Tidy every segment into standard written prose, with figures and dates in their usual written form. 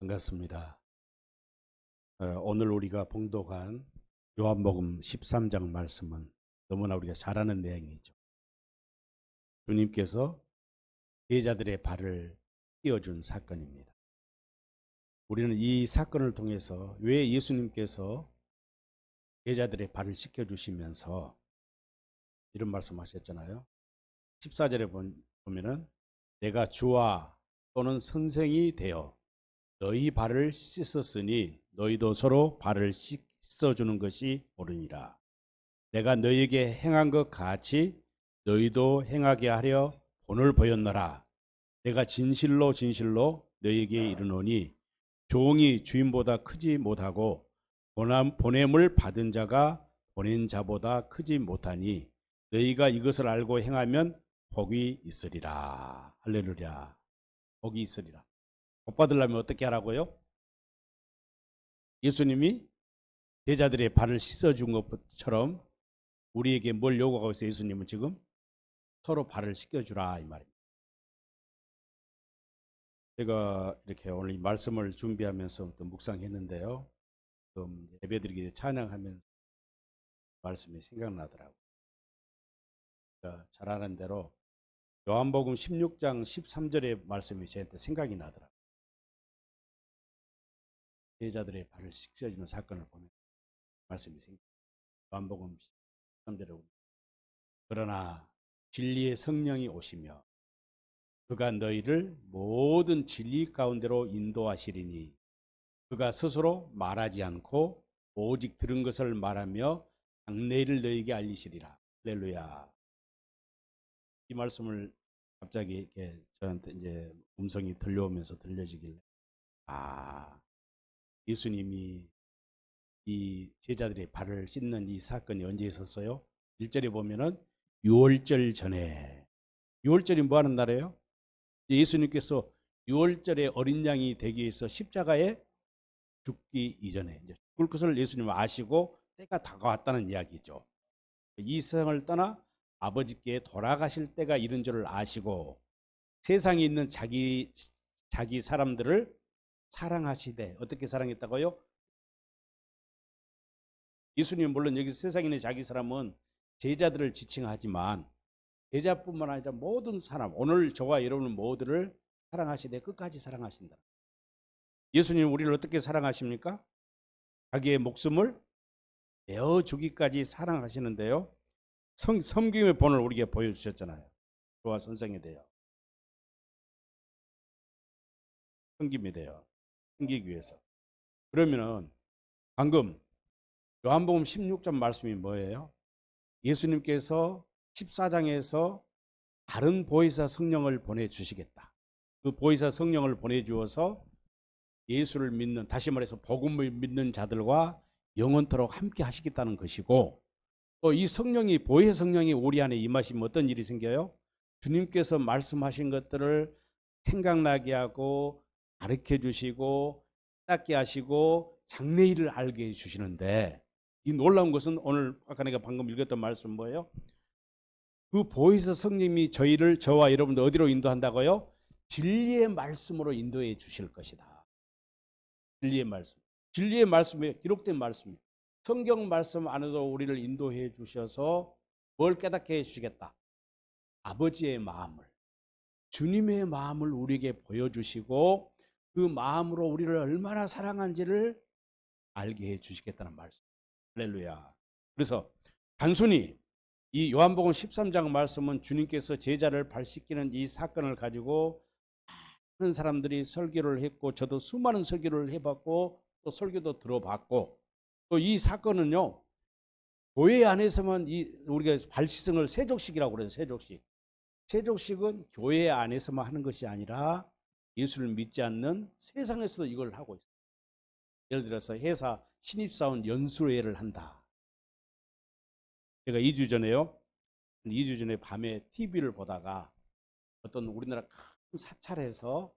반갑습니다. 오늘 우리가 봉독한 요한복음 13장 말씀은 너무나 우리가 잘 아는 내용이죠. 주님께서 제자들의 발을 띄워준 사건입니다. 우리는 이 사건을 통해서 왜 예수님께서 제자들의 발을 씻겨주시면서 이런 말씀하셨잖아요. 14절에 보면은 내가 주와 또는 선생이 되어 너희 발을 씻었으니 너희도 서로 발을 씻어주는 것이 옳으니라. 내가 너희에게 행한 것 같이 너희도 행하게 하려 본을 보였노라. 내가 진실로 진실로 너희에게 이르노니 종이 주인보다 크지 못하고 보냄을 받은 자가 보낸 자보다 크지 못하니 너희가 이것을 알고 행하면 복이 있으리라. 할렐루야. 복이 있으리라. 복 받으려면 어떻게 하라고요? 예수님이 제자들의 발을 씻어준 것처럼 우리에게 뭘 요구하고 있어요? 예수님은 지금 서로 발을 씻겨주라 이 말입니다. 제가 이렇게 오늘 이 말씀을 준비하면서 또 묵상했는데요. 좀 예배드리기 찬양하면서 말씀이 생각나더라고요. 그러니까 잘 아는 대로 요한복음 16장 13절의 말씀이 저한테 생각이 나더라고요. 제자들의 발을 씻겨주는 사건을 보면 말씀이 생깁니다. 요한복음 13절에 그러나 진리의 성령이 오시며 그가 너희를 모든 진리 가운데로 인도하시리니 그가 스스로 말하지 않고 오직 들은 것을 말하며 장래일을 너희에게 알리시리라. 할렐루야. 이 말씀을 갑자기 이렇게 저한테 이제 음성이 들려오면서 들려지길래 예수님이 이 제자들의 발을 씻는 이 사건이 언제 있었어요? 1절에 보면은 6월절 전에. 6월절이 뭐 하는 날이에요? 예수님께서 6월절에 어린 양이 되기 위해서 십자가에 죽기 이전에 이제 죽을 것을 예수님은 아시고 때가 다가왔다는 이야기죠. 이 세상을 떠나 아버지께 돌아가실 때가 이른 줄을 아시고 세상에 있는 자기 사람들을 사랑하시되 어떻게 사랑했다고요? 예수님은 물론 여기 세상에 있는 자기 사람은 제자들을 지칭하지만 제자뿐만 아니라 모든 사람, 오늘 저와 여러분 모두를 사랑하시되 끝까지 사랑하신다. 예수님은 우리를 어떻게 사랑하십니까? 자기의 목숨을 내어주기까지 사랑하시는데요. 섬김의 본을 우리에게 보여주셨잖아요. 저와 선생이 되어 섬김이 되어 섬기기 위해서. 그러면은 방금 요한복음 16장 말씀이 뭐예요? 예수님께서 14장에서 다른 보혜사 성령을 보내주시겠다. 그 보혜사 성령을 보내주어서 예수를 믿는, 다시 말해서 복음을 믿는 자들과 영원토록 함께 하시겠다는 것이고, 또 이 성령이, 보혜 성령이 우리 안에 임하시면 어떤 일이 생겨요? 주님께서 말씀하신 것들을 생각나게 하고 가르쳐 주시고 깨닫게 하시고 장래일을 알게 해주시는데, 이 놀라운 것은 오늘 아까 내가 방금 읽었던 말씀 뭐예요? 그 보혜사 성령이 저와 여러분들 어디로 인도한다고요? 진리의 말씀으로 인도해 주실 것이다. 진리의 말씀. 진리의 말씀에 기록된 말씀이에요. 성경 말씀 안에도 우리를 인도해 주셔서 뭘 깨닫게 해 주시겠다. 아버지의 마음을, 주님의 마음을 우리에게 보여주시고 그 마음으로 우리를 얼마나 사랑한지를 알게 해 주시겠다는 말씀. 할렐루야. 그래서 단순히 이 요한복음 13장 말씀은 주님께서 제자를 발 씻기는 이 사건을 가지고 많은 사람들이 설교를 했고 저도 수많은 설교를 해봤고 또 설교도 들어봤고 또 이 사건은요 교회 안에서만 우리가 발 씻음을 세족식이라고 그래요. 세족식. 세족식은 교회 안에서만 하는 것이 아니라 예수를 믿지 않는 세상에서도 이걸 하고 있어요. 예를 들어서 회사 신입사원 연수회를 한다. 제가 2주 전에 밤에 TV를 보다가 어떤 우리나라 큰 사찰에서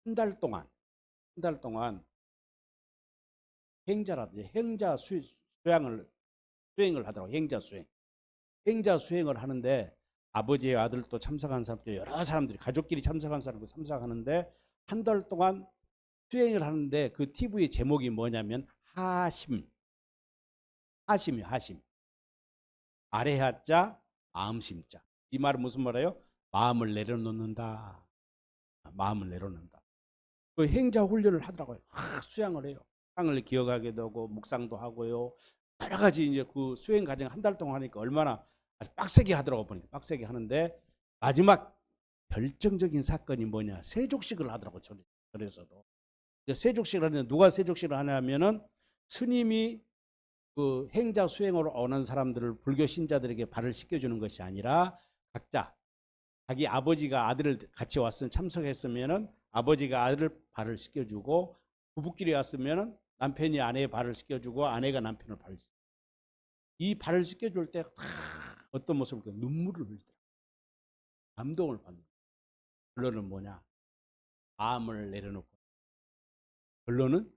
한 달 동안 행자 수행을 하더라고요. 행자 수행을 하는데 아버지의 아들도 참석한 사람도 여러 사람들이 가족끼리 참석한 사람도 참석하는데 한 달 동안 수행을 하는데 그 TV 제목이 뭐냐면 하심이에요. 하심. 아래 하자 마음 심자. 이 말은 무슨 말이에요? 마음을 내려놓는다. 마음을 내려놓는다. 그 행자 훈련을 하더라고요. 수양을 해요. 상을 기억하게 되고 묵상도 하고요. 여러 가지 이제 그 수행 과정 한 달 동안 하니까 얼마나 아주 빡세게 하더라고 보니까 빡세게 하는데 마지막 결정적인 사건이 뭐냐? 세족식을 하더라고 절에서도. 세족식을 하는데 누가 세족식을 하냐면은 스님이 그 행자 수행으로 오는 사람들을 불교 신자들에게 발을 씻겨주는 것이 아니라 각자 자기 아버지가 아들을 같이 왔으면 참석했으면은 아버지가 아들을 발을 씻겨주고 부부끼리 왔으면은 남편이 아내의 발을 씻겨주고 아내가 남편을 발을 씻겨. 이 발을 씻겨줄 때 어떤 모습을 눈물을 흘리더라. 감동을 받는. 결론은 뭐냐? 마음을 내려놓고. 결론은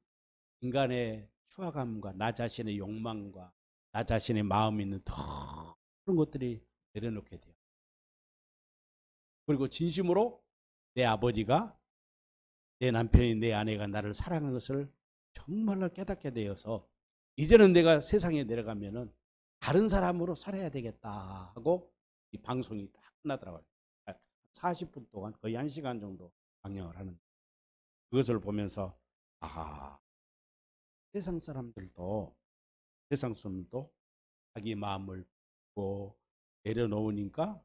인간의 추악함과 나 자신의 욕망과 나 자신의 마음에 있는 더 그런 것들이 내려놓게 돼요. 그리고 진심으로 내 아버지가 내 남편이 내 아내가 나를 사랑한 것을 정말로 깨닫게 되어서 이제는 내가 세상에 내려가면은 다른 사람으로 살아야 되겠다 하고 이 방송이 딱 끝나더라고요. 40분 동안 거의 1시간 정도 방영을 하는 그것을 보면서 세상 사람들도 자기 마음을 내려놓으니까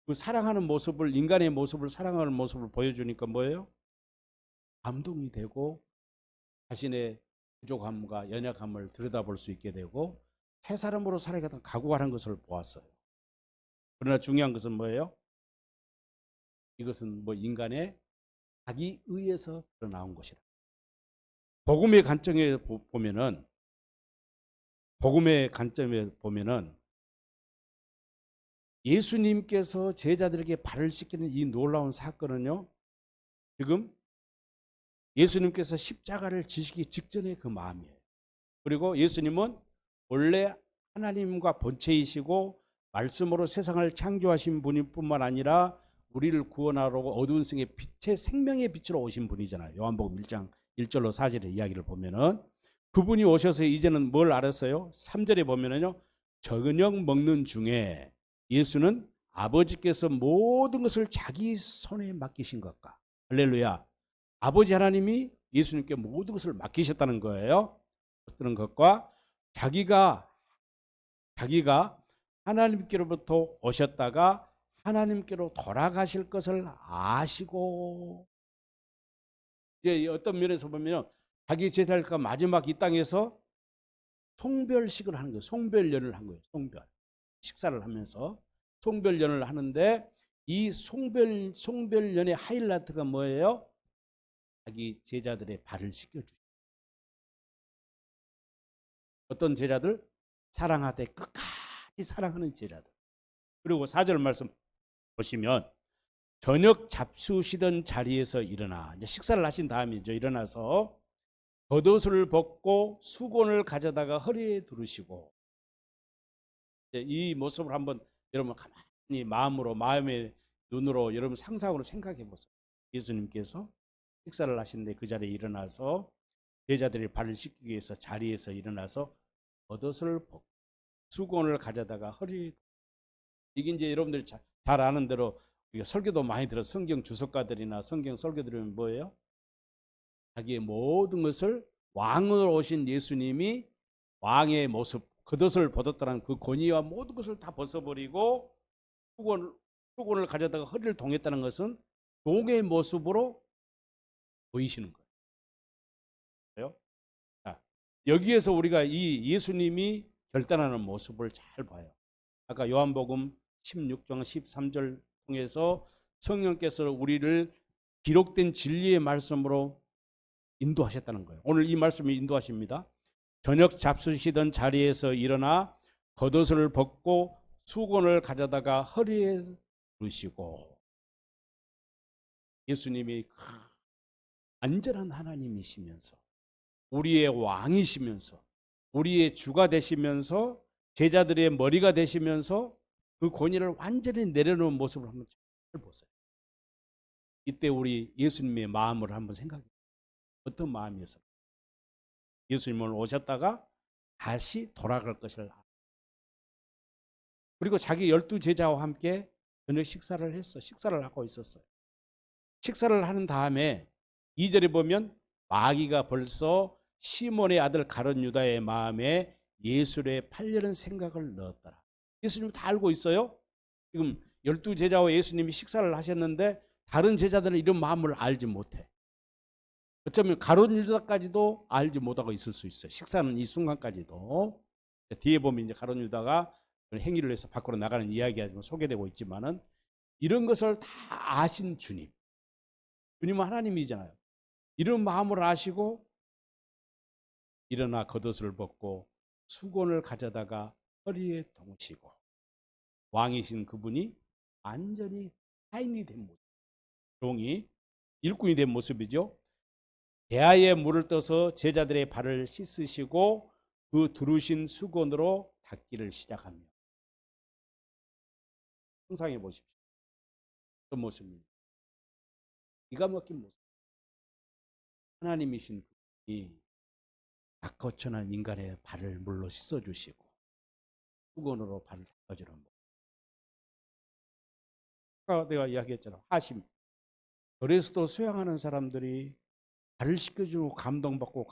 그 사랑하는 모습을 인간의 모습을 사랑하는 모습을 보여주니까 뭐예요? 감동이 되고 자신의 부족함과 연약함을 들여다볼 수 있게 되고 새 사람으로 살아가던 각오하는 것을 보았어요. 그러나 중요한 것은 뭐예요? 이것은 뭐 인간의 자기 의에서 나온 것이라. 복음의 관점에 보면은 예수님께서 제자들에게 발을 씻기는 이 놀라운 사건은요. 지금 예수님께서 십자가를 지시기 직전의 그 마음이에요. 그리고 예수님은 원래 하나님과 본체이시고 말씀으로 세상을 창조하신 분일 뿐만 아니라 우리를 구원하러 어두운 성의 빛의 생명의 빛으로 오신 분이잖아요. 요한복음 1장 1절로 4절의 이야기를 보면은 그분이 오셔서 이제는 뭘 알았어요? 3절에 보면은요. 저녁 먹는 중에 예수는 아버지께서 모든 것을 자기 손에 맡기신 것과 할렐루야. 아버지 하나님이 예수님께 모든 것을 맡기셨다는 거예요. 어떤 것과 자기가 하나님께로부터 오셨다가 하나님께로 돌아가실 것을 아시고 이제 어떤 면에서 보면 자기 제자들과 마지막 이 땅에서 송별식을 하는 거예요. 송별연을 한 거예요. 식사를 하면서 송별연을 하는데 이 송별연의 하이라이트가 뭐예요? 자기 제자들의 발을 씻겨주죠. 어떤 제자들? 사랑하되 끝까지 사랑하는 제자들. 그리고 4절 말씀 보시면 저녁 잡수시던 자리에서 일어나 이제 식사를 하신 다음이죠. 일어나서 겉옷을 벗고 수건을 가져다가 허리에 두르시고 이 모습을 한번 여러분 가만히 마음의 눈으로 여러분 상상으로 생각해 보세요. 예수님께서 식사를 하시는데 그 자리에 일어나서 제자들의 발을 씻기 위해서 자리에서 일어나서 겉옷을 벗고 수건을 가져다가 허리에 이게 이제 여러분들이 잘 아는 대로 설교도 많이 들어 성경 주석가들이나 성경 설교들은 뭐예요? 자기의 모든 것을 왕으로 오신 예수님이 왕의 모습, 겉옷을 벗었다는 그 권위와 모든 것을 다 벗어버리고 수건을 가져다가 허리를 동했다는 것은 종의 모습으로 보이시는 거예요. 자, 여기에서 우리가 이 예수님이 결단하는 모습을 잘 봐요. 아까 요한복음 16장 13절 통해서 성령께서 우리를 기록된 진리의 말씀으로 인도하셨다는 거예요. 오늘 이 말씀이 인도하십니다. 저녁 잡수시던 자리에서 일어나 겉옷을 벗고 수건을 가져다가 허리에 두르시고 예수님이 안전한 하나님이시면서 우리의 왕이시면서 우리의 주가 되시면서 제자들의 머리가 되시면서 그 권위를 완전히 내려놓은 모습을 한번 잘 보세요. 이때 우리 예수님의 마음을 한번 생각해 보세요. 어떤 마음이었어요? 예수님은 오셨다가 다시 돌아갈 것을. 그리고 자기 12제자와 함께 저녁 식사를 했어. 식사를 하고 있었어요. 식사를 하는 다음에 2절에 보면 마귀가 벌써 시몬의 아들 가룟 유다의 마음에 예수를 팔려는 생각을 넣었더라. 예수님 다 알고 있어요. 지금 12제자와 예수님이 식사를 하셨는데 다른 제자들은 이런 마음을 알지 못해. 어쩌면 가룟 유다까지도 알지 못하고 있을 수 있어요. 식사는 이 순간까지도. 뒤에 보면 이제 가룟 유다가 행위를 해서 밖으로 나가는 이야기가 소개되고 있지만은 이런 것을 다 아신 주님. 주님은 하나님이잖아요. 이런 마음을 아시고 일어나 겉옷을 벗고 수건을 가져다가 허리에 동시고 왕이신 그분이 완전히 타인이 된 모습, 종이 일꾼이 된 모습이죠. 대야에 물을 떠서 제자들의 발을 씻으시고 그 두르신 수건으로 닦기를 시작합니다. 상상해 보십시오. 어떤 모습입니까? 기가 막힌 모습. 하나님이신 그분이 닭거천한 인간의 발을 물로 씻어주시고 수건으로 발을 닦아주는 모습. 아까 내가 이야기했잖아. 하심. 그래서도 수양하는 사람들이 발을 씻겨주고 감동받고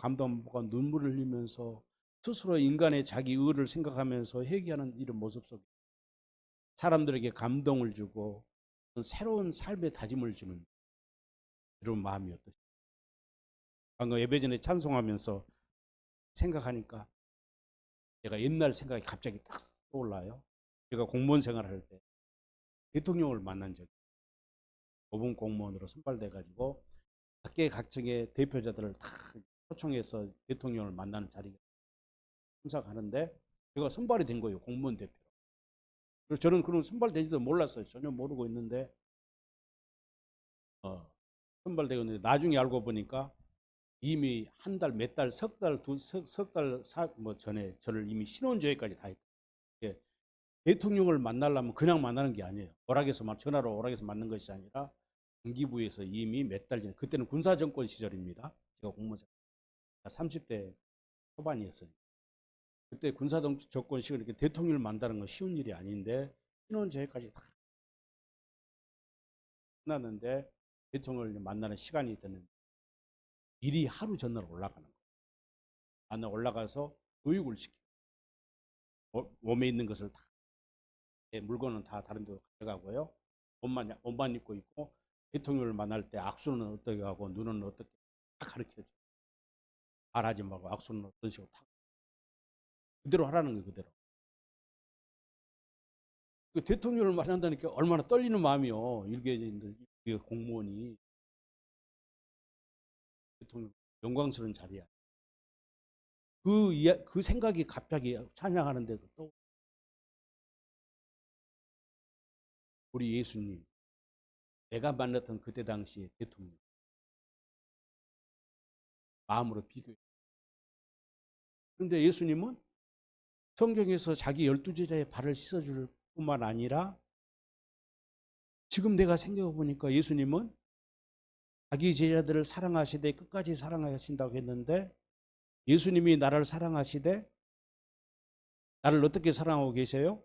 눈물을 흘리면서 스스로 인간의 자기 의를 생각하면서 회개하는 이런 모습 속에 사람들에게 감동을 주고 새로운 삶의 다짐을 주는 이런 마음이었듯이. 방금 예배전에 찬송하면서 생각하니까 제가 옛날 생각이 갑자기 딱 떠올라요. 제가 공무원 생활할 때 대통령을 만난 적이, 고문 공무원으로 선발돼가지고 각계각층의 대표자들을 다 초청해서 대통령을 만나는 자리에 참석하는데 제가 선발이 된 거예요. 공무원 대표. 그래서 저는 그런 선발되지도 몰랐어요. 전혀 모르고 있는데 선발되고 있는데 나중에 알고 보니까 이미 한 달, 몇 달, 석 달, 뭐 전에 저를 이미 신원조회까지 다 했다. 대통령을 만나려면 그냥 만나는 게 아니에요. 전화로 오락에서 만난 것이 아니라 중기부에서 이미 몇 달 전에, 그때는 군사정권 시절입니다. 제가 공무원 30대 초반이었어요. 그때 군사정권 시절 이렇게 대통령을 만나는 건 쉬운 일이 아닌데 신원조회까지 다 끝났는데 대통령을 만나는 시간이 되는 일이 하루 전날 올라가는 거예요. 안에 올라가서 교육을 시키고 몸에 있는 것을 다, 물건은 다 다른 데로 가져가고요. 옷만 입고 있고 대통령을 만날 때 악수는 어떻게 하고 눈은 어떻게 다 가르쳐줘. 말하지 말고 악수는 어떤 식으로 다 그대로 하라는 거예요. 그대로. 그 대통령을 만난다니까 얼마나 떨리는 마음이요. 이게 공무원이 대통령 영광스러운 자리야. 그 생각이 갑자기 찬양하는데도 또 우리 예수님, 내가 만났던 그때 당시의 대통령 마음으로 비교해. 그런데 예수님은 성경에서 자기 12제자의 발을 씻어줄 뿐만 아니라 지금 내가 생각해 보니까 예수님은 자기 제자들을 사랑하시되 끝까지 사랑하신다고 했는데 예수님이 나를 사랑하시되 나를 어떻게 사랑하고 계세요?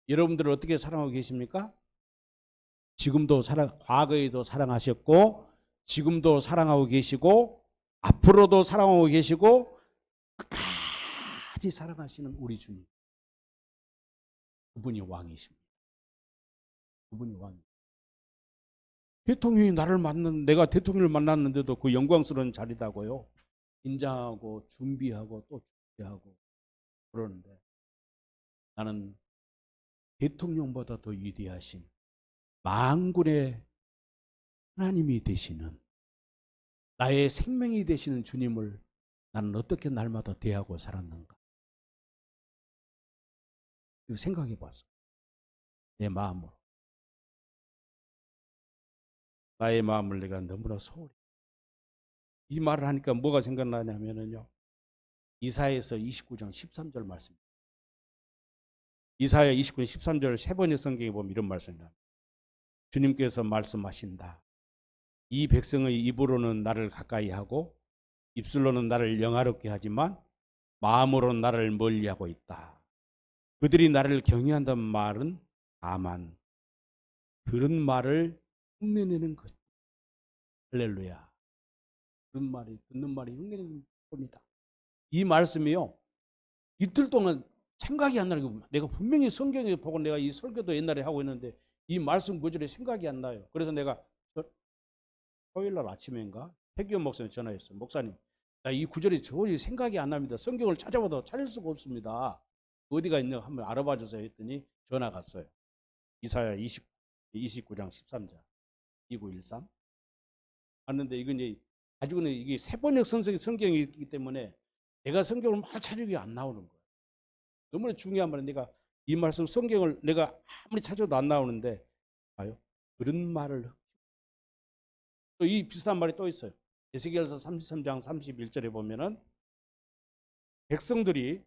여러분들을 어떻게 사랑하고 계십니까? 지금도 과거에도 사랑하셨고 지금도 사랑하고 계시고 앞으로도 사랑하고 계시고 끝까지 사랑하시는 우리 주님. 그분이 왕이십니다. 그분이 왕. 내가 대통령을 만났는데도 그 영광스러운 자리다고요. 긴장하고 준비하고 또 준비하고 그러는데 나는 대통령보다 더 위대하신 만군의 하나님이 되시는 나의 생명이 되시는 주님을 나는 어떻게 날마다 대하고 살았는가. 생각해 봤어. 내 마음으로. 나의 마음을 내가 너무나 소홀히. 이 말을 하니까 뭐가 생각나냐면요. 이사야서 29장 13절 말씀. 이사야 29장 13절 세 번의 성경에 보면 이런 말씀입니다. 주님께서 말씀하신다. 이 백성의 입으로는 나를 가까이 하고 입술로는 나를 영화롭게 하지만 마음으로는 나를 멀리하고 있다. 그들이 나를 경외한다는 말은 다만 그런 말을 흉내내는 것. 할렐루야. 그런 말이 듣는 말이 흉내내는 겁니다. 이 말씀이요, 이틀 동안 생각이 안 나는 거. 내가 분명히 성경에 보고 내가 이 설교도 옛날에 하고 있는데 이 말씀 구절이 생각이 안 나요. 그래서 내가 토요일 날 아침인가 태기현 목사님 전화했어요. 목사님, 나 이 구절이 도저히 생각이 안 납니다. 성경을 찾아봐도 찾을 수가 없습니다. 어디가 있냐 한번 알아봐 주세요 했더니 전화 갔어요. 이사야 29장 13절 2913 왔는데 이건 이제 가지고는 이게 세번역 성경이기 때문에 내가 성경을 막 찾으기 안 나오는 거예요. 너무나 중요한 말은 내가 이 말씀 성경을 내가 아무리 찾아도 안 나오는데 봐요. 그런 말을 또 이 비슷한 말이 또 있어요. 에스겔서 33장 31절에 보면은 백성들이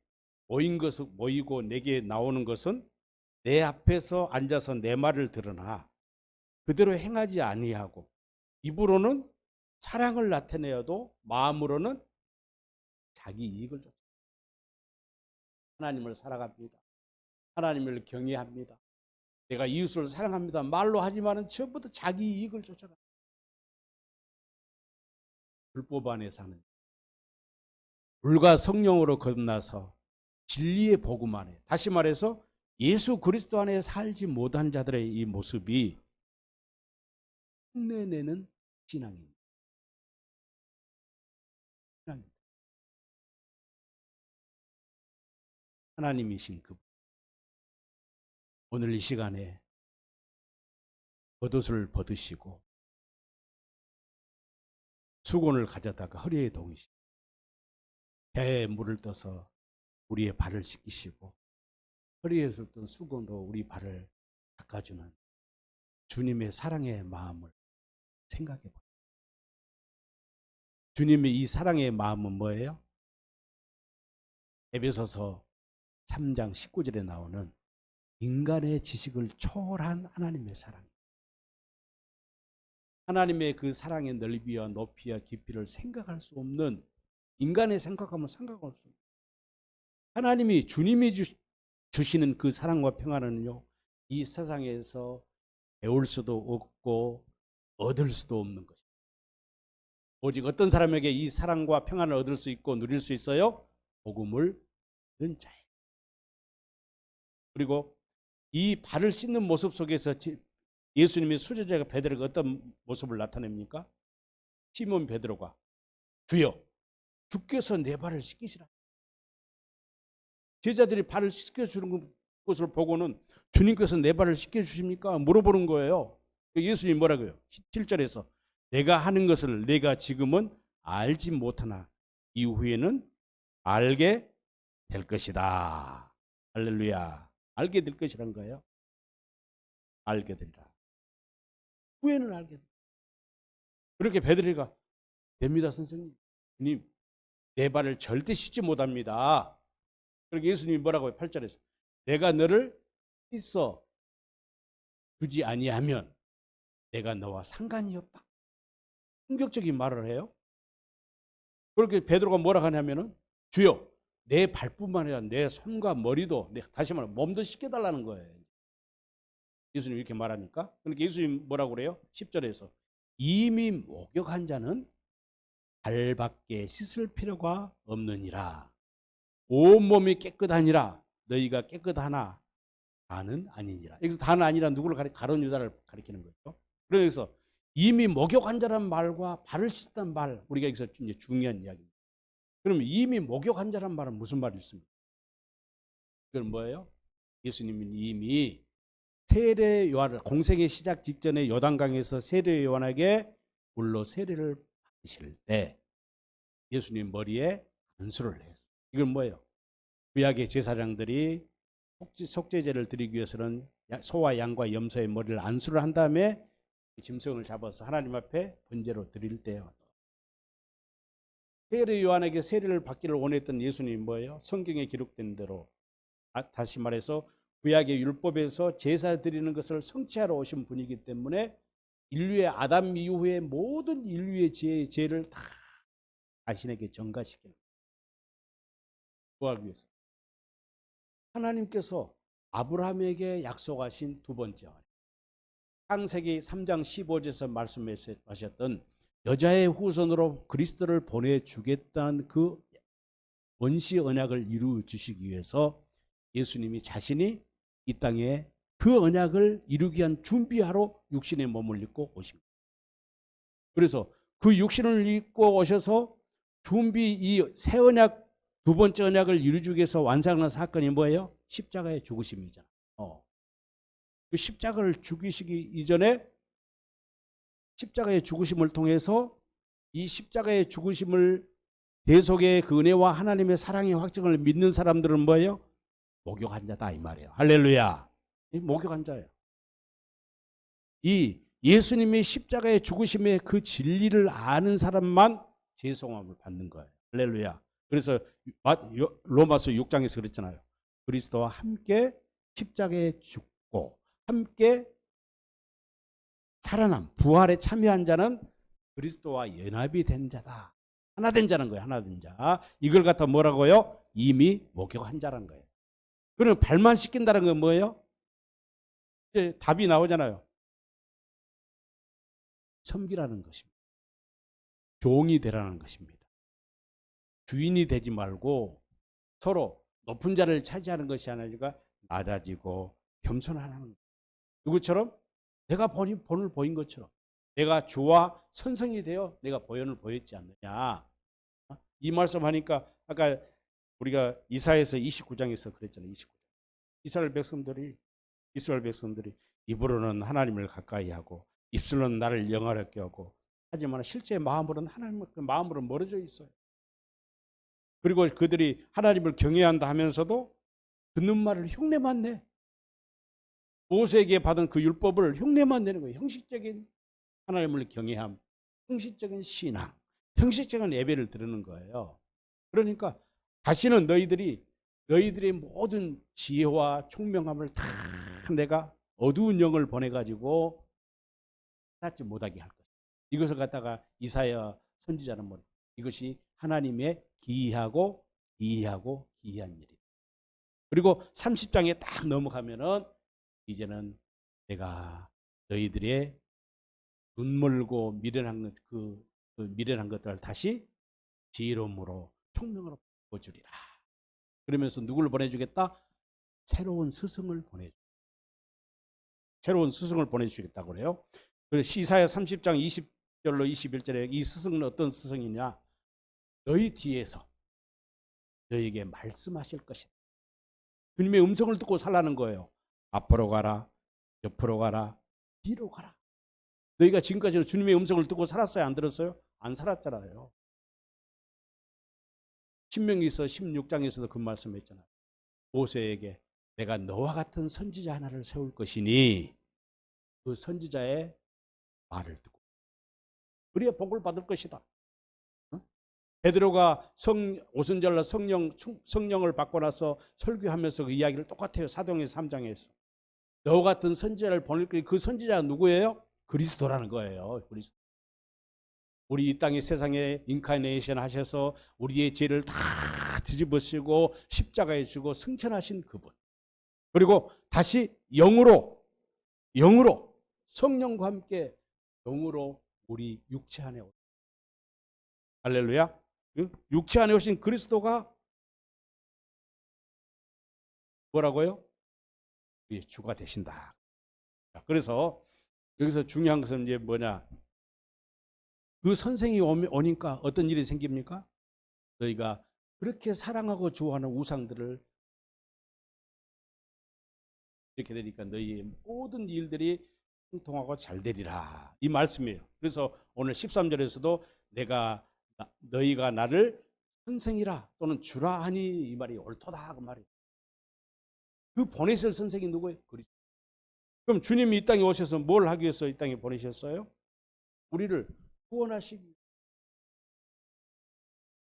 모이고 내게 나오는 것은 내 앞에서 앉아서 내 말을 들으나 그대로 행하지 아니하고 입으로는 사랑을 나타내어도 마음으로는 자기 이익을 쫓아 하나님을 살아갑니다. 하나님을 경외합니다. 내가 이웃을 사랑합니다. 말로 하지만은 전부 다 자기 이익을 쫓아가. 불법 안에 사는 불과 성령으로 거듭나서 진리의 복음 안에, 다시 말해서 예수 그리스도 안에 살지 못한 자들의 이 모습이 흉내내는 신앙입니다. 하나님이신 그 오늘 이 시간에 겉옷을 벗으시고 수건을 가져다가 허리에 동이시고 배에 물을 떠서 우리의 발을 씻기시고 허리에서 뜬 수건으로 우리 발을 닦아주는 주님의 사랑의 마음을 생각해 보세요. 주님의 이 사랑의 마음은 뭐예요? 에베소서 3장 19절에 나오는 인간의 지식을 초월한 하나님의 사랑. 하나님의 그 사랑의 넓이와 높이와 깊이를 생각할 수 없는, 인간의 생각하면 생각할 수 없는 하나님이 주님이 주시는 그 사랑과 평안은요, 이 세상에서 배울 수도 없고 얻을 수도 없는 것입니다. 오직 어떤 사람에게 이 사랑과 평안을 얻을 수 있고 누릴 수 있어요? 복음을 듣는 자예요. 그리고 이 발을 씻는 모습 속에서 예수님의 수제자가 베드로가 어떤 모습을 나타냅니까? 시몬 베드로가 주여 주께서 내 발을 씻기시라. 제자들이 발을 씻겨주는 것을 보고는 주님께서 내 발을 씻겨주십니까? 물어보는 거예요. 예수님이 뭐라고요? 7절에서 내가 하는 것을 내가 지금은 알지 못하나 이후에는 알게 될 것이다. 할렐루야. 알게 될 것이란 거예요. 알게 되리라. 후에는 알게 된다. 그렇게 베드로가 됩니다, 선생님. 주님, 내 발을 절대 씻지 못합니다. 그렇게 예수님이 뭐라고요? 8절에서 내가 너를 씻어 주지 아니하면 내가 너와 상관이 없다. 충격적인 말을 해요. 그렇게 베드로가 뭐라 하냐면은 주여 내 발뿐만 아니라 내 손과 머리도, 다시 말하면 몸도 씻겨달라는 거예요. 예수님 이렇게 말하니까. 그러니까 예수님 뭐라고 그래요? 10절에서 이미 목욕한 자는 발밖에 씻을 필요가 없느니라. 온몸이 깨끗하니라. 너희가 깨끗하나 다는 아니니라. 여기서 다는 아니라 누구를 가룟 유다를 가리키는 거죠. 그래서 이미 목욕한 자란 말과 발을 씻던 말, 우리가 여기서 이제 중요한 이야기입니다. 그러면 이미 목욕한 자란 말은 무슨 말이 있습니까? 그건 뭐예요? 예수님은 이미 세례 요한을 공생의 시작 직전에 요단강에서 세례 요한에게 물로 세례를 받으실 때 예수님 머리에 안수를 했어요. 이건 뭐예요? 구약의 제사장들이 속죄제를 드리기 위해서는 소와 양과 염소의 머리를 안수를 한 다음에 짐승을 잡아서 하나님 앞에 번제로 드릴 때요. 세례 요한에게 세례를 받기를 원했던 예수님이 뭐예요? 성경에 기록된 대로, 다시 말해서 구약의 율법에서 제사 드리는 것을 성취하러 오신 분이기 때문에 인류의 아담 이후에 모든 인류의 죄를 다 자신에게 전가시키는 거예요. 뭐 하기 위해서? 하나님께서 아브라함에게 약속하신 두 번째 언약. 창세기 3장 15절에서 말씀하셨던 여자의 후손으로 그리스도를 보내주겠다는 그 원시 언약을 이루어 주시기 위해서 예수님이 자신이 이 땅에 그 언약을 이루기 위한 준비하러 육신의 몸을 입고 오신 거예요. 그래서 그 육신을 입고 오셔서 이 새 언약, 두 번째 언약을 이루기 위해서 완성한 사건이 뭐예요? 십자가의 죽으심이잖아요. 그 십자가를 죽이시기 이전에 십자가의 죽으심을 통해서 이 십자가의 죽으심을 대속의 그 은혜와 하나님의 사랑의 확증을 믿는 사람들은 뭐예요? 목욕한 자다 이 말이에요. 할렐루야. 목욕한 자예요. 이 예수님의 십자가의 죽으심의 그 진리를 아는 사람만 죄송함을 받는 거예요. 할렐루야. 그래서 로마서 6장에서 그랬잖아요. 그리스도와 함께 십자가에 죽고 함께 살아남 부활에 참여한 자는 그리스도와 연합이 된 자다. 하나 된 자는 거예요. 하나 된 자. 이걸 갖다 뭐라고요? 이미 목욕한 자란 거예요. 그러면 발만 씻긴다는 건 뭐예요? 이제 답이 나오잖아요. 섬기라는 것입니다. 종이 되라는 것입니다. 주인이 되지 말고 서로 높은 자를 차지하는 것이 아니라 낮아지고 겸손하는 거예요. 누구처럼? 내가 본을 보인 것처럼 내가 주와 선성이 되어 내가 보현을 보였지 않느냐. 이 말씀하니까 아까 우리가 이사야서 29장에서 그랬잖아요. 29장. 이스라엘 백성들이 입으로는 하나님을 가까이 하고 입술로는 나를 영화롭게 하고 하지만 실제 마음으로는 마음으로 멀어져 있어요. 그리고 그들이 하나님을 경외한다 하면서도 듣는 말을 흉내만 내. 모세에게 받은 그 율법을 흉내만 내는 거예요. 형식적인 하나님을 경외함, 형식적인 신앙, 형식적인 예배를 드리는 거예요. 그러니까 다시는 너희들의 모든 지혜와 총명함을 다 내가 어두운 영을 보내가지고 찾지 못하게 할 것이다. 이것을 갖다가 이사야 선지자는 뭐냐? 이것이 하나님의 기이하고 기이한 일이다. 그리고 30장에 딱 넘어가면은 이제는 내가 너희들의 눈멀고 미련한 미련한 것들을 다시 지혜로움으로 총명으로 바꿔주리라. 그러면서 누구를 보내주겠다? 새로운 스승을 보내주겠다고 그래요. 그래서 이사야 30장 20절로 21절에 이 스승은 어떤 스승이냐? 너희 뒤에서 너희에게 말씀하실 것이다. 주님의 음성을 듣고 살라는 거예요. 앞으로 가라, 옆으로 가라, 뒤로 가라. 너희가 지금까지 주님의 음성을 듣고 살았어요? 안 들었어요? 안 살았잖아요. 신명기서 16장에서도 그 말씀했잖아요. 모세에게 내가 너와 같은 선지자 하나를 세울 것이니 그 선지자의 말을 듣고 그래야 복을 받을 것이다. 베드로가 오순절날 성령을 받고 나서 설교하면서 그 이야기를 똑같아요. 사도행전 3장에서 너 같은 선지자를 보낼 거니 그 선지자가 누구예요? 그리스도라는 거예요. 그리스도. 우리 이 땅의 세상에 인카네이션 하셔서 우리의 죄를 다 뒤집으시고 십자가에 주고 승천하신 그분. 그리고 다시 영으로 성령과 함께 영으로 우리 육체 안에 오신 할렐루야. 육체 안에 오신 그리스도가 뭐라고요? 우리의 주가 되신다. 그래서 여기서 중요한 것은 이제 뭐냐? 그 선생이 오니까 어떤 일이 생깁니까? 너희가 그렇게 사랑하고 좋아하는 우상들을 이렇게 되니까 너희의 모든 일들이 통통하고 잘 되리라. 이 말씀이에요. 그래서 오늘 13절에서도 너희가 나를 선생이라 또는 주라 하니 이 말이 옳도다 그 말이에요. 그 보내실 선생이 누구예요? 그리스도. 그럼 주님이 이 땅에 오셔서 뭘 하기 위해서 이 땅에 보내셨어요? 우리를 구원하시기.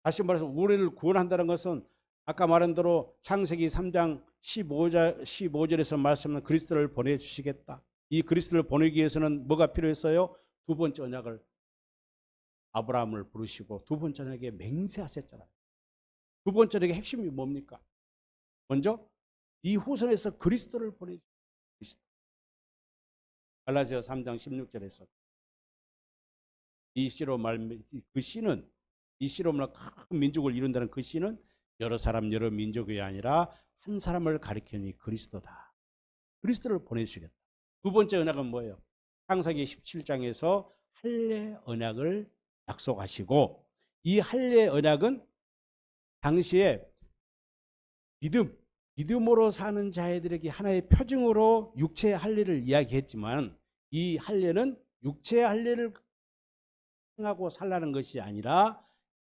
다시 말해서 우리를 구원한다는 것은 아까 말한 대로 창세기 3장 15절에서 말씀하는 그리스도를 보내주시겠다. 이 그리스도를 보내기 위해서는 뭐가 필요했어요? 두 번째 언약을 아브라함을 부르시고 두 번째에게 맹세하셨잖아요. 두 번째에게 핵심이 뭡니까? 먼저 이 후손에서 그리스도를 보내주시고, 갈라디아 3장 16절에서 이 씨로 그 씨는, 이 씨로 큰 민족을 이룬다는 그 씨는 여러 사람 여러 민족이 아니라 한 사람을 가리키니 그리스도다. 그리스도를 보내주시겠다. 두 번째 언약은 뭐예요? 창세기 17장에서 할례 언약을 약속하시고, 이 할례 언약은 당시에 믿음으로 사는 자들에게 하나의 표징으로 육체의 할례를 이야기했지만, 이 할례는 육체의 할례를 행하고 살라는 것이 아니라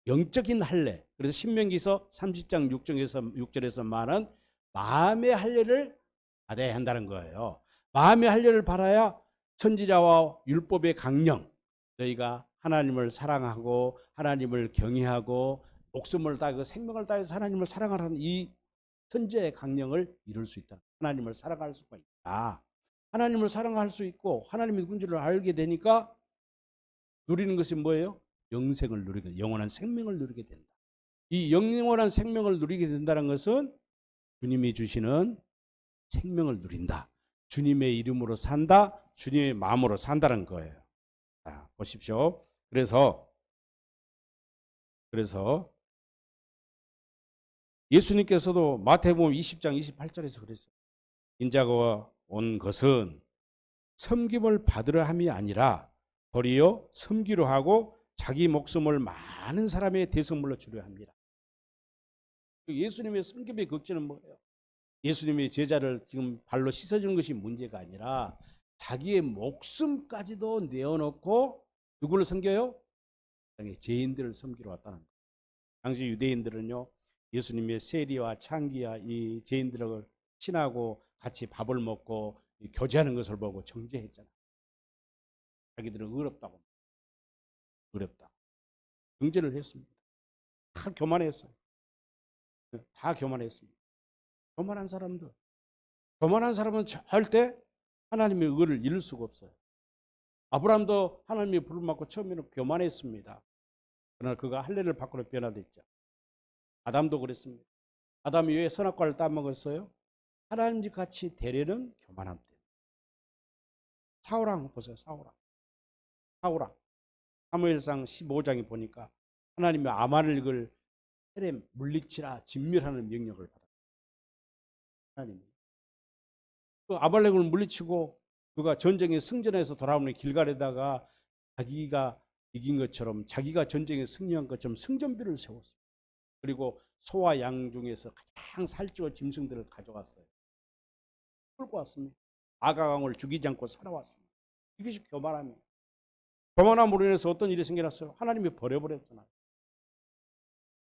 영적인 할례. 그래서 신명기서 30장 6절에서 말한 마음의 할례를 받아야 한다는 거예요. 마음의 할례를 받아야 선지자와 율법의 강령, 너희가 하나님을 사랑하고 하나님을 경외하고 목숨을 다하고 생명을 다해서 하나님을 사랑하라는 이 선지자의 강령을 이룰 수 있다. 하나님을 사랑할 수가 있다. 하나님을 사랑할 수 있고 하나님의 누군지를 알게 되니까 누리는 것이 뭐예요? 영생을 누리게, 영원한 생명을 누리게 된다. 이 영원한 생명을 누리게 된다는 것은 주님이 주시는 생명을 누린다. 주님의 이름으로 산다. 주님의 마음으로 산다는 거예요. 자, 보십시오. 그래서 예수님께서도 마태복음 20장 28절에서 그랬어요. 인자가 온 것은 섬김을 받으려 함이 아니라 도리어 섬기려 하고 자기 목숨을 많은 사람의 대성물로 주려 합니다. 예수님의 섬김의 극진은 뭐예요? 예수님의 제자를 지금 발로 씻어주는 것이 문제가 아니라 자기의 목숨까지도 내어놓고 누구를 섬겨요? 죄인들을 섬기러 왔다는 거예요. 당시 유대인들은요, 예수님의 세리와 창기와 이 죄인들을 친하고 같이 밥을 먹고 교제하는 것을 보고 정죄했잖아요. 자기들은 어렵다고. 어렵다. 정죄를 했습니다. 다 교만했어요. 다 교만했습니다. 교만한 사람은 절대 하나님의 의를 잃을 수가 없어요. 아브라함도 하나님의 불을 받고 처음에는 교만했습니다. 그러나 그가 할례를 받고 변화됐죠. 아담도 그랬습니다. 아담이 왜 선악과를 따먹었어요? 하나님 같이 되려는 교만함 때문에. 사울왕 보세요. 사울왕 사무엘상 15장에 보니까 하나님의 아말렉을 텔에 물리치라 진멸하는 명령을 받았어요. 하나님이 그 아말렉을 물리치고 그가 전쟁에 승전해서 돌아오는 길갈에다가 자기가 이긴 것처럼, 자기가 전쟁에 승리한 것처럼 승전비를 세웠어요. 그리고 소와 양 중에서 가장 살찌워 짐승들을 가져왔어요. 끌고 왔습니다. 아가강을 죽이지 않고 살아왔습니다. 이것이 교만함이에요. 교만함으로 인해서 어떤 일이 생겨났어요? 하나님이 버려버렸잖아요.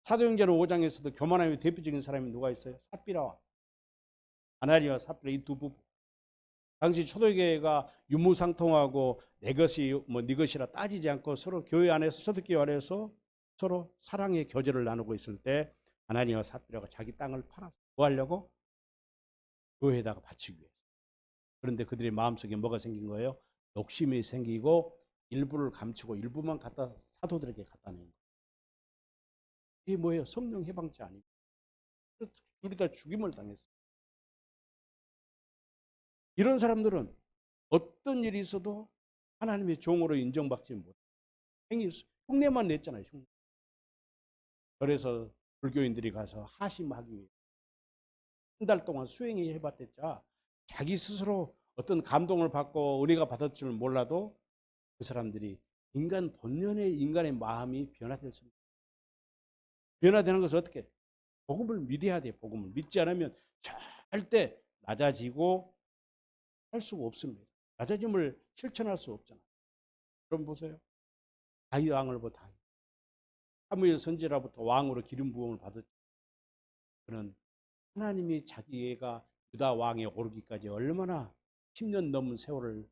사도행전 5장에서도 교만함의 대표적인 사람이 누가 있어요? 삽비라와 아나니아와 삽비라, 이 두 부부. 당시 초대교회가 유무상통하고 내 것이 뭐 네 것이라 따지지 않고 서로 교회 안에서, 초대교회 안에서 서로 사랑의 교제를 나누고 있을 때 아나니아와 삽비라가 자기 땅을 팔았어요. 뭐 하려고? 교회에다가 바치기 위해서. 그런데 그들의 마음속에 뭐가 생긴 거예요? 욕심이 생기고 일부를 감추고 일부만 갖다 사도들에게 갖다 내는 거예요. 이게 뭐예요? 성령 해방자 아닙니까? 둘이 다 죽임을 당했어요. 이런 사람들은 어떤 일이 있어도 하나님의 종으로 인정받지 못해요. 흉내만 냈잖아요. 흉내. 그래서 불교인들이 가서 하심하기 위해 한 달 동안 수행이 해봤댔자 자기 스스로 어떤 감동을 받고 은혜가 받을 줄 몰라도 그 사람들이 인간 본연의 인간의 마음이 변화될 수 있어요. 변화되는 것은 어떻게? 복음을 믿어야 돼요. 복음을 믿지 않으면 절대 낮아지고 할 수가 없습니다. 낮아짐을 실천할 수 없잖아요. 그럼 보세요. 다윗 왕을 보다 사무엘 선지자로부터 왕으로 기름 부음을 받았죠. 그는 하나님이 자기가 유다 왕에 오르기까지 얼마나 10년 넘은 세월을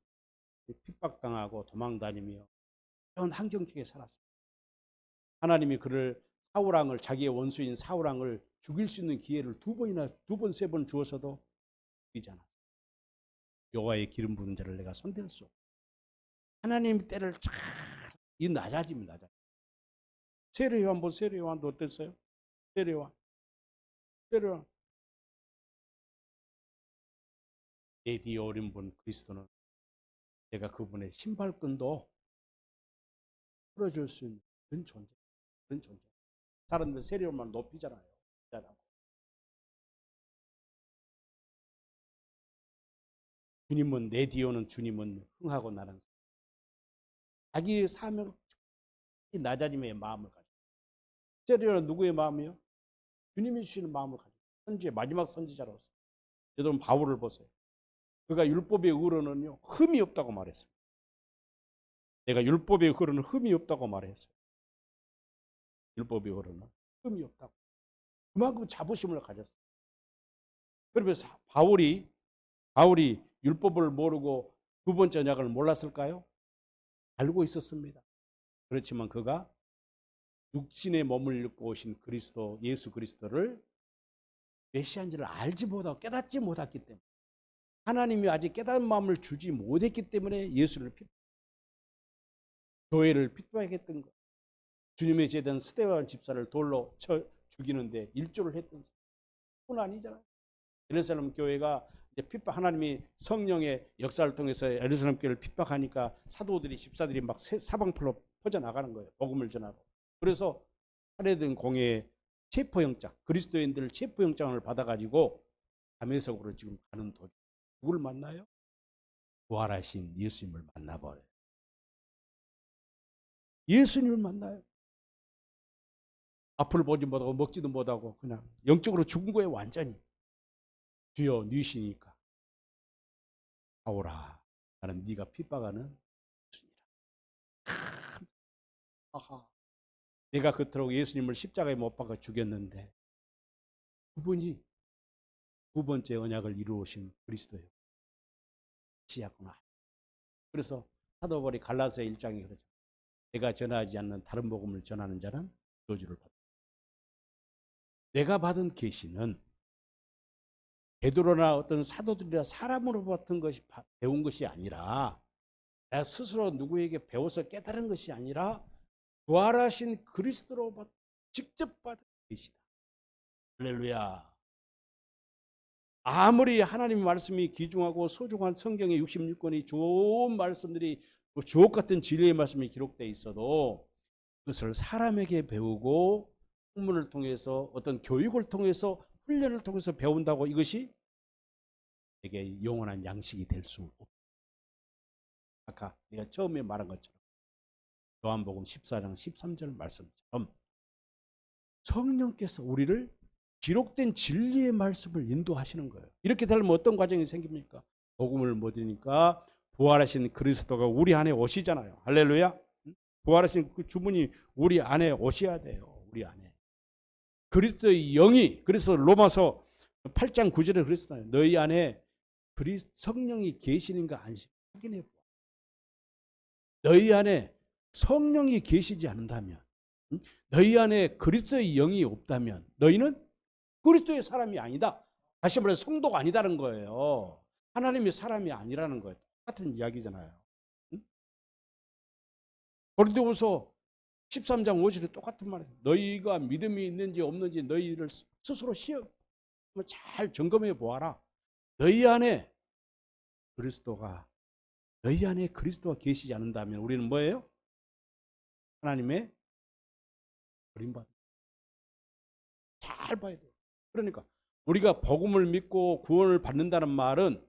핍박당하고 도망다니며 이런 환경 속에 살았습니다. 하나님이 그를 사울왕을, 자기의 원수인 사울왕을 죽일 수 있는 기회를 두 번, 세 번 주어서도 죽이지 않았어요. 여호와의 기름 부은 자를 내가 손댈 수 없다. 하나님 때를 이 낮아짐. 세례요한도 어땠어요? 세례요한. 내 뒤에 오른 분 그리스도는 내가 그분의 신발끈도 풀어줄 수 있는 그런 존재. 사람들 세례요한만 높이잖아요. 주님은 내 뒤에 오는 주님은 흥하고 나는 자기의 사명을 나자님의 마음을 가지고. 세례요한은 누구의 마음이요? 주님이 주시는 마음을 가지고 선지의 마지막 선지자로서. 여러분 바울을 보세요. 그가 율법의 의로는요 흠이 없다고 말했어요. 내가 율법의 의로는 흠이 없다고 말했어요. 율법의 의로는 흠이 없다고. 그만큼 자부심을 가졌어요. 그러면서 바울이 율법을 모르고 두 번째 언약을 몰랐을까요? 알고 있었습니다. 그렇지만 그가 육신의 몸을 입고 오신 그리스도, 예수 그리스도를 메시아인지를 알지 못하고 깨닫지 못했기 때문에, 하나님이 아직 깨달은 마음을 주지 못했기 때문에 예수를 교회를 핍박했던 것. 주님의 제단 스데반 집사를 돌로 쳐 죽이는데 일조를 했던 사람. 그건 아니잖아요. 예루살렘 교회가 이제 하나님이 성령의 역사를 통해서 예루살렘 교회를 핍박하니까 사도들이, 집사들이 막 사방팔로 퍼져나가는 거예요. 복음을 전하고. 그래서 살해된 공회의 체포영장, 그리스도인들 체포영장을 받아가지고 다메섹으로 지금 가는 도중 누굴 만나요? 부활하신 예수님을 만나버려요. 예수님을 만나요. 앞을 보지 못하고 먹지도 못하고 그냥 영적으로 죽은 거예요. 완전히. 주여 니시니까 아오라, 나는 네가 핍박하는 예수님이라. 아하. 내가 그토록 예수님을 십자가에 못 박아 죽였는데 그분이 두 번째 언약을 이루어오신 그리스도예요. 시작구나. 그래서 사도 바울이 갈라디아 1장에 그러죠. 내가 전하지 않는 다른 복음을 전하는 자는 저주를 받는다. 내가 받은 계시는 베드로나 어떤 사도들이나 사람으로 받은 것이 배운 것이 아니라, 내가 스스로 누구에게 배워서 깨달은 것이 아니라 부활하신 그리스도로 직접 받은 계시다. 할렐루야. 아무리 하나님의 말씀이 귀중하고 소중한 성경의 66권이 좋은 말씀들이, 주옥 같은 진리의 말씀이 기록되어 있어도 그것을 사람에게 배우고 학문을 통해서 어떤 교육을 통해서 훈련을 통해서 배운다고 이것이 내게 영원한 양식이 될 수 없다. 아까 내가 처음에 말한 것처럼 요한복음 14장 13절 말씀처럼 성령께서 우리를 기록된 진리의 말씀을 인도하시는 거예요. 이렇게 되면 어떤 과정이 생깁니까? 복음을 믿으니까 부활하신 그리스도가 우리 안에 오시잖아요. 할렐루야. 부활하신 그 주문이 우리 안에 오셔야 돼요. 우리 안에. 그리스도의 영이, 그래서 로마서 8장 9절에 그랬어요. 너희 안에 성령이 계시는가 안 확인해 봐. 너희 안에 성령이 계시지 않는다면, 너희 안에 그리스도의 영이 없다면 너희는 그리스도의 사람이 아니다. 다시 말해서 성도가 아니다는 거예요. 하나님의 사람이 아니라는 거예요. 똑같은 이야기잖아요. 고린도후서 13장 5절에 똑같은 말이에요. 너희가 믿음이 있는지 없는지 너희를 스스로 잘 점검해 보아라. 너희 안에 그리스도가 계시지 않는다면 우리는 뭐예요? 하나님의 버림받은. 잘 봐야 돼요. 그러니까 우리가 복음을 믿고 구원을 받는다는 말은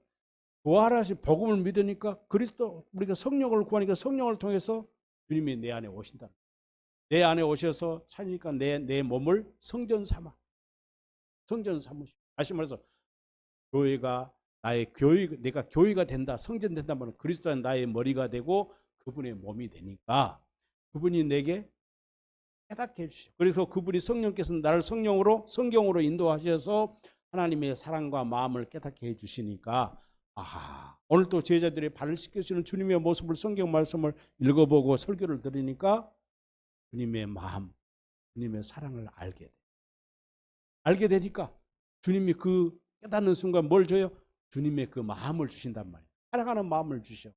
부활하신 복음을 믿으니까 그리스도, 우리가 성령을 구하니까 성령을 통해서 주님이 내 안에 오신다. 내 안에 오셔서 찾으니까 내 몸을 성전 삼으시고, 다시 말해서 교회가 내가 교회가 된다, 성전된다 말은 그리스도가 나의 머리가 되고 그분의 몸이 되니까 그분이 내게 깨닫게 해주시죠. 그래서 그분이 성령께서 나를 성경으로 인도하셔서 하나님의 사랑과 마음을 깨닫게 해주시니까, 오늘 또 제자들의 발을 씻겨주는 주님의 모습을, 성경 말씀을 읽어보고 설교를 들으니까 주님의 마음, 주님의 사랑을 알게 되니까 주님이 그 깨닫는 순간 뭘 줘요? 주님의 그 마음을 주신단 말이에요. 사랑하는 마음을 주셔.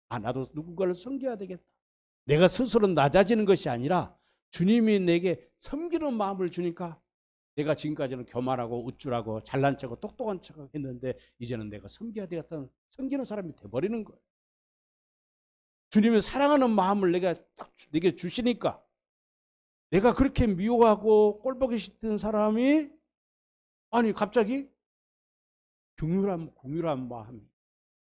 나도 누군가를 섬겨야 되겠다. 내가 스스로 낮아지는 것이 아니라 주님이 내게 섬기는 마음을 주니까 내가 지금까지는 교만하고 우쭐하고 잘난 척하고 똑똑한 척 했는데 이제는 내가 섬겨야 되겠다는 섬기는 사람이 돼버리는 거예요. 주님의 사랑하는 마음을 내게 주시니까 내가 그렇게 미워하고 꼴보기 싫던 사람이 아니 갑자기 긍휼한 마음,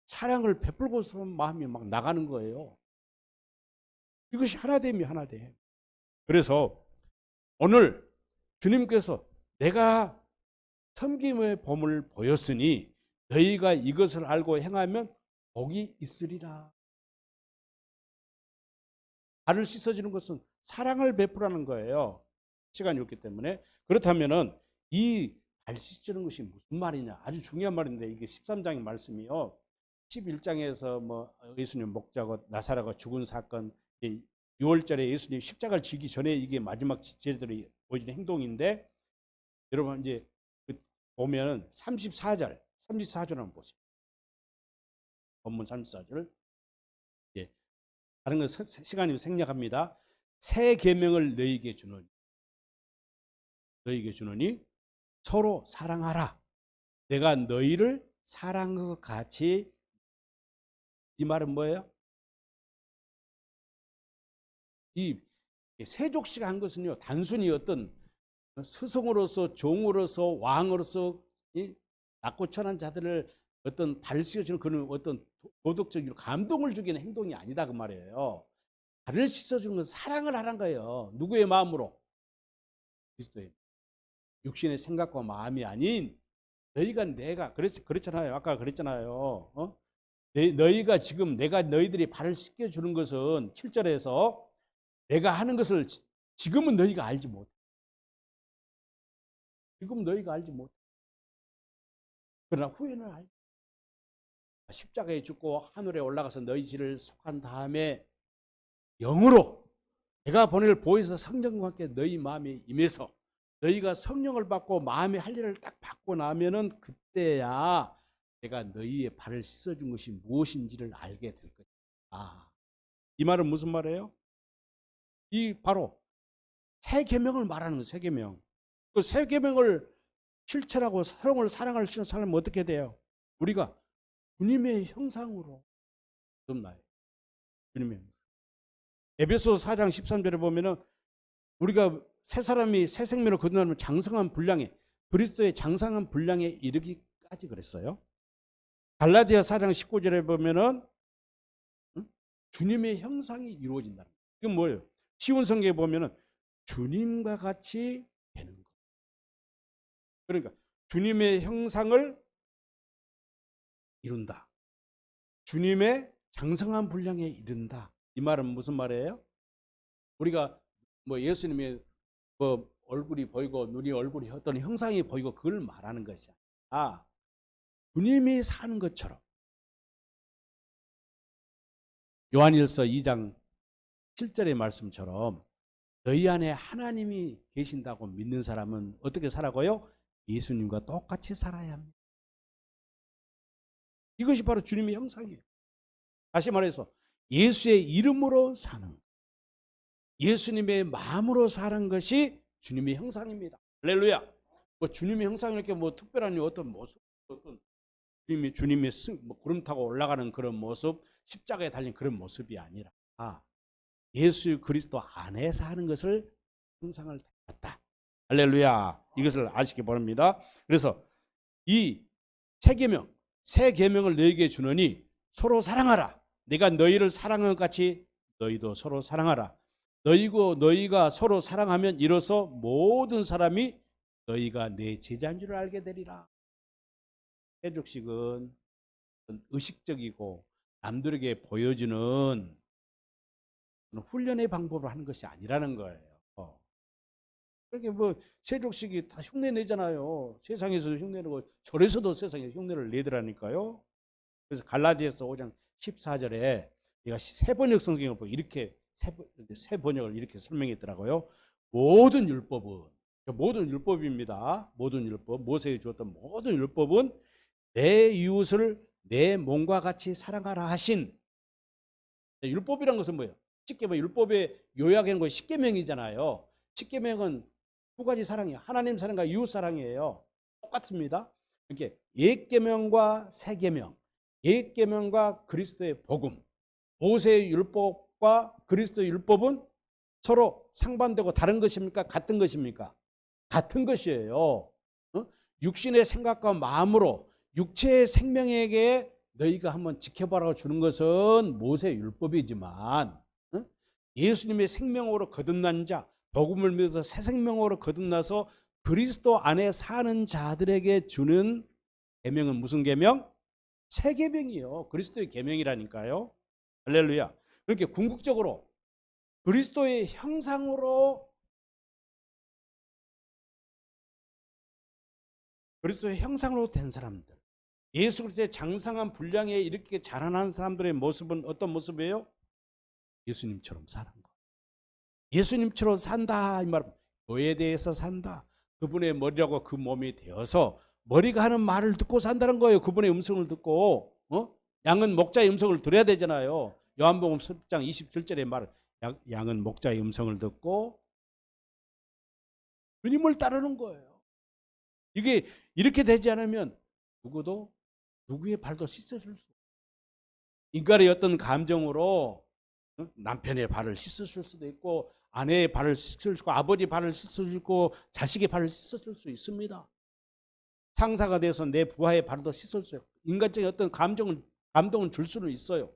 사랑을 베풀고 싶은 마음이 막 나가는 거예요. 이것이 하나됨이 하나됨. 그래서 오늘 주님께서 내가 섬김의 범을 보였으니 너희가 이것을 알고 행하면 복이 있으리라. 발을 씻어주는 것은 사랑을 베푸라는 거예요. 시간이 없기 때문에. 그렇다면은 이 발 씻어주는 것이 무슨 말이냐? 아주 중요한 말인데 이게 13장의 말씀이요. 11장에서 뭐 예수님 목자고 나사로가 죽은 사건, 6월절에 예수님 십자가를 지기 전에 이게 마지막 제자들이 보여주는 행동인데 여러분 이제 보면 34절 한번 보세요. 본문 34절. 예. 다른 건 시간이 생략합니다. 새 계명을 너희에게 주노니 서로 사랑하라. 내가 너희를 사랑한 것 같이. 이 말은 뭐예요? 이 세족식 한 것은요 단순히 어떤 스승으로서 종으로서 왕으로서 낮고 천한 자들을 어떤 발을 씻어주는 그런 어떤 도덕적인 감동을 주기는 행동이 아니다 그 말이에요. 발을 씻어주는 건 사랑을 하라는 거예요. 누구의 마음으로? 그리스도의 육신의 생각과 마음이 아닌 내가 그랬잖아요. 아까 그랬잖아요. 너희가 지금 내가 너희들이 발을 씻겨주는 것은 7절에서 내가 하는 것을 지금은 너희가 알지 못해. 지금 너희가 알지 못해. 그러나 후에는 알지. 십자가에 죽고 하늘에 올라가서 너희 질을 속한 다음에 영으로 내가 보낼 보혜사 성령과 함께 너희 마음에 임해서 너희가 성령을 받고 마음의 할례를 딱 받고 나면은 그때야 내가 너희의 발을 씻어준 것이 무엇인지를 알게 될 것이다. 이 말은 무슨 말이에요? 이 바로 새 계명을 말하는 거예요. 새 계명. 그 새 계명을 실천하고 서로를 사랑할 수 있는 사람은 어떻게 돼요? 우리가 주님의 형상으로 거듭나요. 주님의 형상. 에베소서 4장 13절에 보면은 우리가 새 사람이 새 생명을 거듭나면 장성한 분량에 그리스도의 장성한 분량에 이르기까지 그랬어요. 갈라디아 4장 19절에 보면은 주님의 형상이 이루어진다는 거예요. 이건 뭐예요? 쉬운 성경에 보면은 주님과 같이 되는 거. 그러니까 주님의 형상을 이룬다. 주님의 장성한 분량에 이른다. 이 말은 무슨 말이에요? 우리가 뭐 예수님의 뭐 얼굴이 보이고 얼굴이 어떤 형상이 보이고 그걸 말하는 것이야. 주님이 사는 것처럼. 요한일서 2장 7절의 말씀처럼 너희 안에 하나님이 계신다고 믿는 사람은 어떻게 살아가요? 예수님과 똑같이 살아야 합니다. 이것이 바로 주님의 형상이에요. 다시 말해서 예수의 이름으로 사는, 예수님의 마음으로 사는 것이 주님의 형상입니다. 할렐루야. 뭐 주님의 형상이 이렇게 뭐 특별한 어떤 모습, 어떤 주님의 뭐 구름 타고 올라가는 그런 모습, 십자가에 달린 그런 모습이 아니라 예수 그리스도 안에서 하는 것을 형상을 닮았다. 할렐루야. 이것을 아시기 바랍니다. 그래서 이 새 계명을 너희에게 주노니 서로 사랑하라. 내가 너희를 사랑한 것 같이 너희도 서로 사랑하라. 너희가 서로 사랑하면 이로써 모든 사람이 너희가 내 제자인 줄 알게 되리라. 세족식은 의식적이고 남들에게 보여주는 훈련의 방법을 하는 것이 아니라는 거예요. 그렇게 뭐 세족식이 다 흉내 내잖아요. 세상에서도 흉내내고 절에서도 세상에 흉내를 내더라니까요. 그래서 갈라디아서 5장 14절에 내가 새 번역 성경을 보고 이렇게 새 번역을 이렇게 설명했더라고요. 모든 율법입니다. 모든 율법, 모세에 주었던 모든 율법은 내 이웃을 내 몸과 같이 사랑하라 하신. 율법이란 것은 뭐예요? 쉽게 뭐 율법에 요약한 거 십계명이잖아요. 십계명은 두 가지 사랑이에요. 하나님 사랑과 이웃 사랑이에요. 똑같습니다. 이렇게 옛 계명과 새 계명, 옛 계명과 그리스도의 복음, 모세의 율법과 그리스도의 율법은 서로 상반되고 다른 것입니까? 같은 것입니까? 같은 것이에요. 육신의 생각과 마음으로 육체의 생명에게 너희가 한번 지켜보라고 주는 것은 모세의 율법이지만 예수님의 생명으로 거듭난 자, 복음을 믿어서 새 생명으로 거듭나서 그리스도 안에 사는 자들에게 주는 계명은 무슨 계명? 새 계명이요. 그리스도의 계명이라니까요. 할렐루야. 그렇게 궁극적으로 그리스도의 형상으로 된 사람들, 예수 그리스도의 장성한 분량에 이렇게 자라난 사람들의 모습은 어떤 모습이에요? 예수님처럼 사는 거. 예수님처럼 산다 이 말. 교회에 대해서 산다. 그분의 머리라고 그 몸이 되어서 머리가 하는 말을 듣고 산다는 거예요. 그분의 음성을 듣고. 양은 목자의 음성을 들어야 되잖아요. 요한복음 10장 27절의 말, 양은 목자의 음성을 듣고 주님을 따르는 거예요. 이게 이렇게 되지 않으면 누구도 누구의 발도 씻어줄 수 없어요. 인간의 어떤 감정으로 남편의 발을 씻어줄 수도 있고 아내의 발을 씻어줄 수 있고 아버지 발을 씻어줄 수 있고 자식의 발을 씻어줄 수 있습니다. 상사가 돼서 내 부하의 발도 씻을 수 있고 인간적인 어떤 감동을 줄 수는 있어요.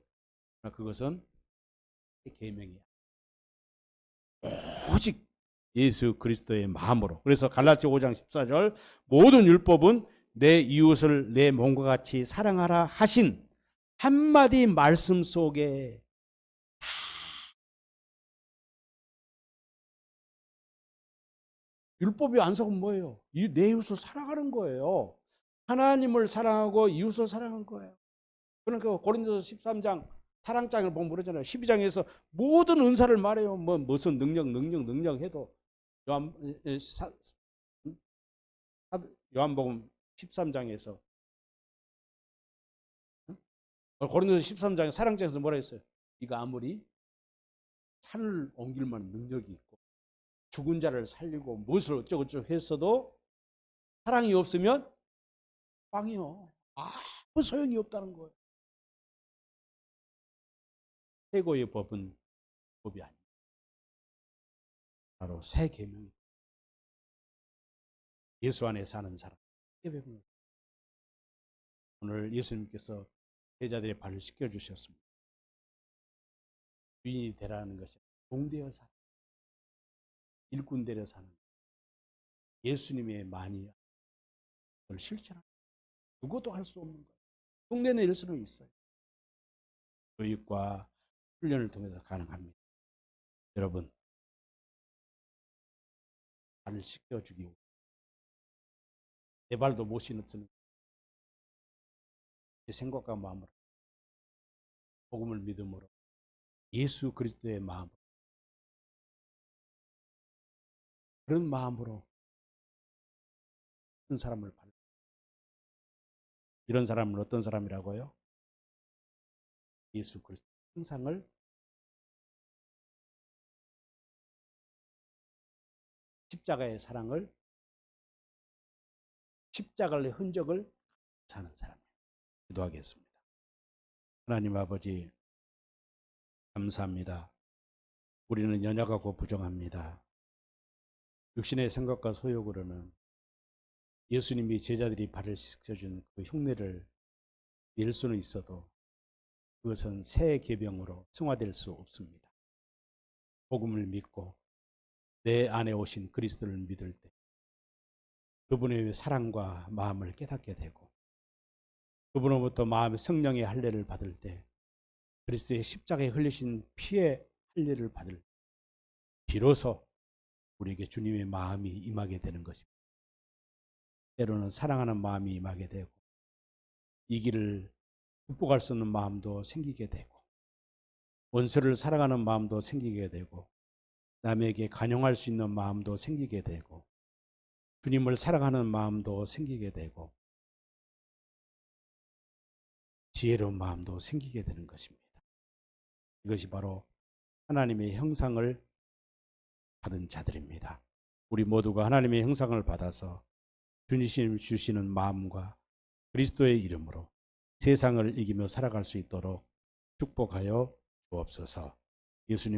그것은 계명이야. 오직 예수 그리스도의 마음으로. 그래서 갈라디아 5장 14절 모든 율법은 내 이웃을 내 몸과 같이 사랑하라 하신 한마디 말씀 속에 율법의 안석은 뭐예요? 내 이웃을 사랑하는 거예요. 하나님을 사랑하고 이웃을 사랑한 거예요. 그러니까 고린도서 13장 사랑장을 보면 그러잖아요. 12장에서 모든 은사를 말해요. 무슨 능력 해도 요한복음 13장에서 고린도서 13장에 사랑장에서 뭐라 했어요? 네가 아무리 산을 옮길 만한 능력이 있고 죽은 자를 살리고 무엇을 어쩌고저쩌고 했어도 사랑이 없으면 빵이요. 아무 소용이 없다는 거예요. 최고의 법은 법이 아닙니다. 바로 새 계명. 예수 안에 사는 사람. 오늘 예수님께서 제자들의 발을 씻겨주셨습니다. 주인이 되라는 것이 동되어 사는, 일꾼 되려 사는 예수님의 만이 그걸 실천하는 누구도 할 수 없는 거예요. 흉내낼 수는 있어요. 교육과 훈련을 통해서 가능합니다. 여러분, 발을 씻겨주기 위해 내 발도 못 신는 내 생각과 마음으로 복음을 믿음으로 예수 그리스도의 마음으로 그런 마음으로 어떤 사람을 받는 이런 사람은 어떤 사람이라고요? 예수 그리스도 형상을 십자가의 사랑을 십자가의 흔적을 사는 사람이에요. 기도하겠습니다. 하나님 아버지 감사합니다. 우리는 연약하고 부정합니다. 육신의 생각과 소욕으로는 예수님이 제자들이 발을 씻겨준 그 흉내를 낼 수는 있어도 그것은 새 계명으로 승화될 수 없습니다. 복음을 믿고 내 안에 오신 그리스도를 믿을 때 그분의 사랑과 마음을 깨닫게 되고 그분으로부터 마음의 성령의 할례를 받을 때 그리스도의 십자가에 흘리신 피의 할례를 받을 때 비로소 우리에게 주님의 마음이 임하게 되는 것입니다. 때로는 사랑하는 마음이 임하게 되고 이 길을 극복할 수 없는 마음도 생기게 되고 원수를 사랑하는 마음도 생기게 되고 남에게 간용할 수 있는 마음도 생기게 되고 주님을 사랑하는 마음도 생기게 되고 지혜로운 마음도 생기게 되는 것입니다. 이것이 바로 하나님의 형상을 받은 자들입니다. 우리 모두가 하나님의 형상을 받아서 주님 주시는 마음과 그리스도의 이름으로 세상을 이기며 살아갈 수 있도록 축복하여 주옵소서. 예수님